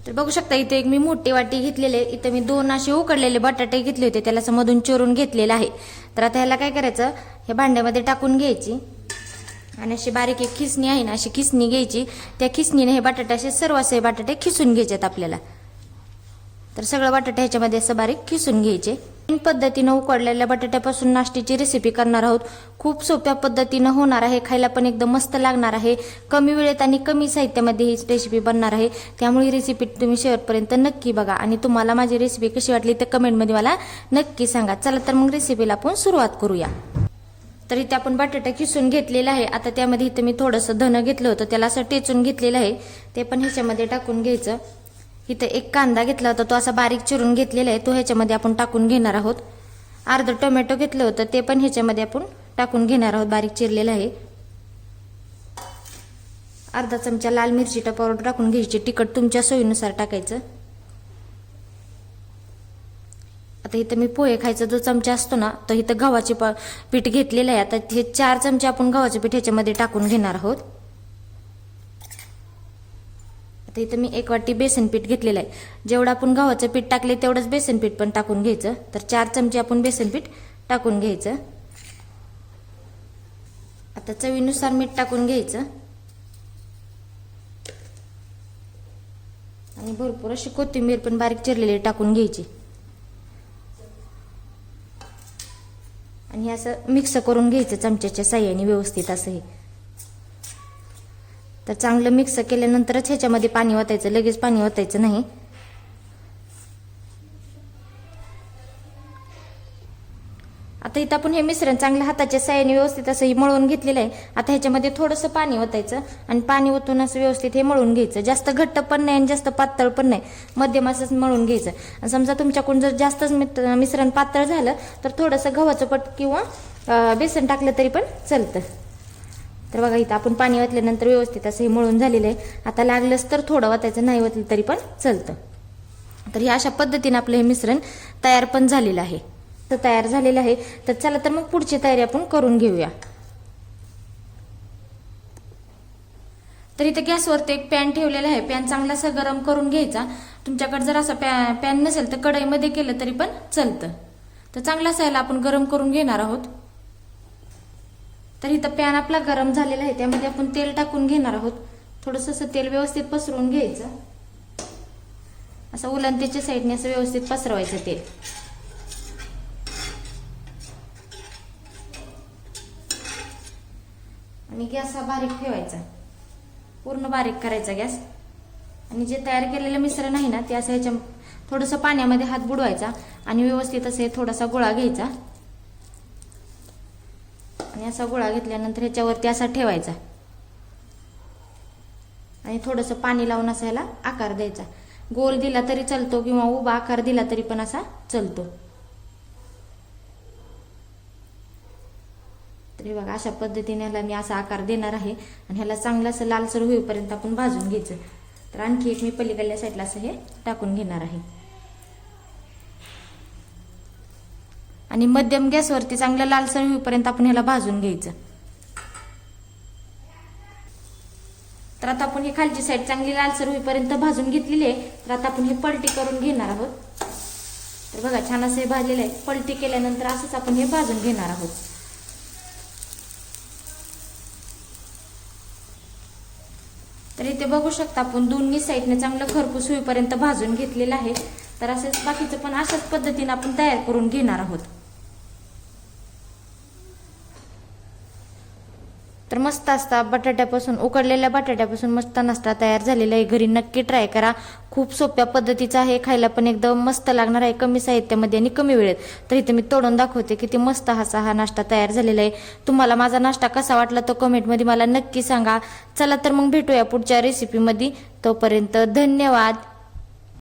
तर बघू शकता इथे एक मी मोठी वाटी घेतलेली आहे. इथे मी 2 असे उकडलेले बटाटे घेतले होते, त्याला असं मधून चिरून घेतलेलं आहे. तर आता ह्याला काय करायचं, हे भांड्यामध्ये टाकून घ्यायची आणि अशी बारीक एक खिसणी आहे ना, अशी खिसणी घ्यायची. त्या खिसणीने हे बटाटे असे सर्व असे बटाटे खिसून घ्यायचेत आपल्याला. तर सगळं बटाटे ह्याच्यामध्ये असं बारीक खिसून घ्यायचे. पद्धतीनं उकडलेल्या बटाट्यापासून नाश्त्याची रेसिपी करणार आहोत. खूप सोप्या पद्धतीनं होणार आहे, खायला पण एकदम मस्त लागणार आहे. कमी वेळेत आणि कमी साहित्यामध्ये ही रेसिपी बनणार आहे. त्यामुळे ही रेसिपी तुम्ही शेवटपर्यंत नक्की बघा आणि तुम्हाला माझी रेसिपी कशी वाटली ते कमेंटमध्ये मला नक्की सांगा. चला तर मग रेसिपीला आपण सुरुवात करूया. तर इथे आपण बटाटा किसून घेतलेला आहे. आता त्यामध्ये इथे मी थोडंसं धनं घेतलं होतं, त्याला असं टेचून घेतलेलं आहे, ते पण ह्याच्यामध्ये टाकून घ्यायचं. इथे एक कांदा घेतला होता, तो असा बारीक चिरून घेतलेला आहे, तो ह्याच्यामध्ये आपण टाकून घेणार आहोत. अर्ध टोमॅटो घेतलं होतं, ते पण ह्याच्यामध्ये आपण टाकून घेणार आहोत, बारीक चिरलेलं आहे. अर्धा चमचा लाल मिरचीचा पावडर टाकून घ्यायची, तिखट तुमच्या सोयीनुसार टाकायचं. आता इथं मी पोहे खायचा जो चमचा असतो ना, तो इथं गव्हाचे पीठ घेतलेलं आहे. आता हे 4 चमचे आपण गव्हाचे पीठ ह्याच्यामध्ये टाकून घेणार आहोत. आता इथं मी 1 वाटी बेसन पीठ घेतलेलं आहे. जेवढं आपण गव्हाचं पीठ टाकले तेवढंच बेसन पीठ पण टाकून घ्यायचं. तर 4 चमचे आपण बेसन पीठ टाकून घ्यायचं. आता चवीनुसार मीठ टाकून घ्यायचं आणि भरपूर अशी कोथिंबीर पण बारीक चिरलेली टाकून घ्यायची आणि हे असं मिक्स करून घ्यायचं चमच्याच्या साहाय्याने व्यवस्थित असं. हे तर चांगलं मिक्स केल्यानंतरच ह्याच्यामध्ये पाणी ओतायचं, लगेच पाणी ओतायचं नाही. आता इथं आपण हे मिश्रण चांगलं हाताच्या साहाय्याने व्यवस्थित असं मळून घेतलेलं आहे. आता ह्याच्यामध्ये थोडंसं पाणी ओतायचं आणि पाणी ओतून असं व्यवस्थित हे मळून घ्यायचं. जास्त घट्ट पण नाही आणि जास्त पातळ पण नाही, मध्यम असंच मळून घ्यायचं. आणि समजा तुमच्याकडून जर जास्तच मिश्रण पातळ झालं तर थोडंसं गव्हाचं पीठ किंवा बेसन टाकलं तरी पण चालतं. तर बघा इथं आपण पाणी ओतल्यानंतर व्यवस्थित असं हे मळून झालेलं आहे. आता लागलंच तर थोडं ओतायचं, नाही ओतलं तरी पण चालतं. तर हे अशा पद्धतीने आपलं हे मिश्रण तयार पण झालेलं आहे. तयार झालेलं आहे. तर चला तर मग पुढची तयारी आपण करून घेऊया. तर इथे गॅसवरती एक पॅन ठेवलेला आहे. पॅन चांगला असा गरम करून घ्यायचा. तुमच्याकडे जर असा पॅन नसेल तर कढईमध्ये केलं तरी पण चालतं. तर चांगला असा याला आपण गरम करून घेणार आहोत. तर इथं पॅन आपला गरम झालेला आहे, त्यामध्ये आपण तेल टाकून घेणार आहोत. थोडंसं असं तेल व्यवस्थित पसरवून घ्यायचं, असं उलंतीच्या साईडने असं व्यवस्थित पसरवायचं तेल. आणि गॅस हा बारीक ठेवायचा, पूर्ण बारीक करायचा गॅस. आणि जे तयार केलेलं मिश्रण आहे ना, ते असं ह्याच्या थोडंसं पाण्यामध्ये हात बुडवायचा आणि व्यवस्थित असे थोडासा गोळा घ्यायचा आणि असा गोळा घेतल्यानंतर ह्याच्यावरती असा ठेवायचा आणि थोडंसं पाणी लावून असा ह्याला आकार द्यायचा. गोल दिला तरी चालतो किंवा उभा आकार दिला तरी पण असा चालतो. तर बघा अशा पद्धतीने ह्याला मी असा आकार देणार आहे आणि ह्याला चांगलं असं लालसर होईपर्यंत आपण भाजून घ्यायचं. तर आणखी एक मी पलीकडल्या साईडला असं हे टाकून घेणार आहे आणि मध्यम गॅसवरती चांगलं लालसर होईपर्यंत आपण ह्याला भाजून घ्यायचं. तर आता आपण ही खालची साईड चांगली लालसर होईपर्यंत भाजून घेतलेली आहे. तर आता आपण हे पलटी करून घेणार आहोत. तर बघा छान असं हे भाजलेलं आहे. पलटी केल्यानंतर असंच आपण हे भाजून घेणार आहोत. तर इथे बघू शकता आपण दोन्ही साईडने चांगलं खरपूस होईपर्यंत भाजून घेतलेलं आहे. तर असंच बाकीचं पण अशाच पद्धतीने आपण तयार करून घेणार आहोत. तर मस्त असता बटाट्यापासून, उकडलेल्या बटाट्यापासून मस्त नाश्ता तयार झालेला आहे. घरी नक्की ट्राय करा. खूप सोप्या पद्धतीचा आहे, खायला पण एकदम मस्त लागणार आहे, कमी साहित्यामध्ये आणि कमी वेळेत. तर इथे मी तोडून दाखवते किती मस्त हा नाश्ता तयार झालेला आहे. तुम्हाला माझा नाश्ता कसा वाटला तो कमेंटमध्ये मला नक्की सांगा. चला तर मग भेटूया पुढच्या रेसिपीमध्ये. तोपर्यंत धन्यवाद.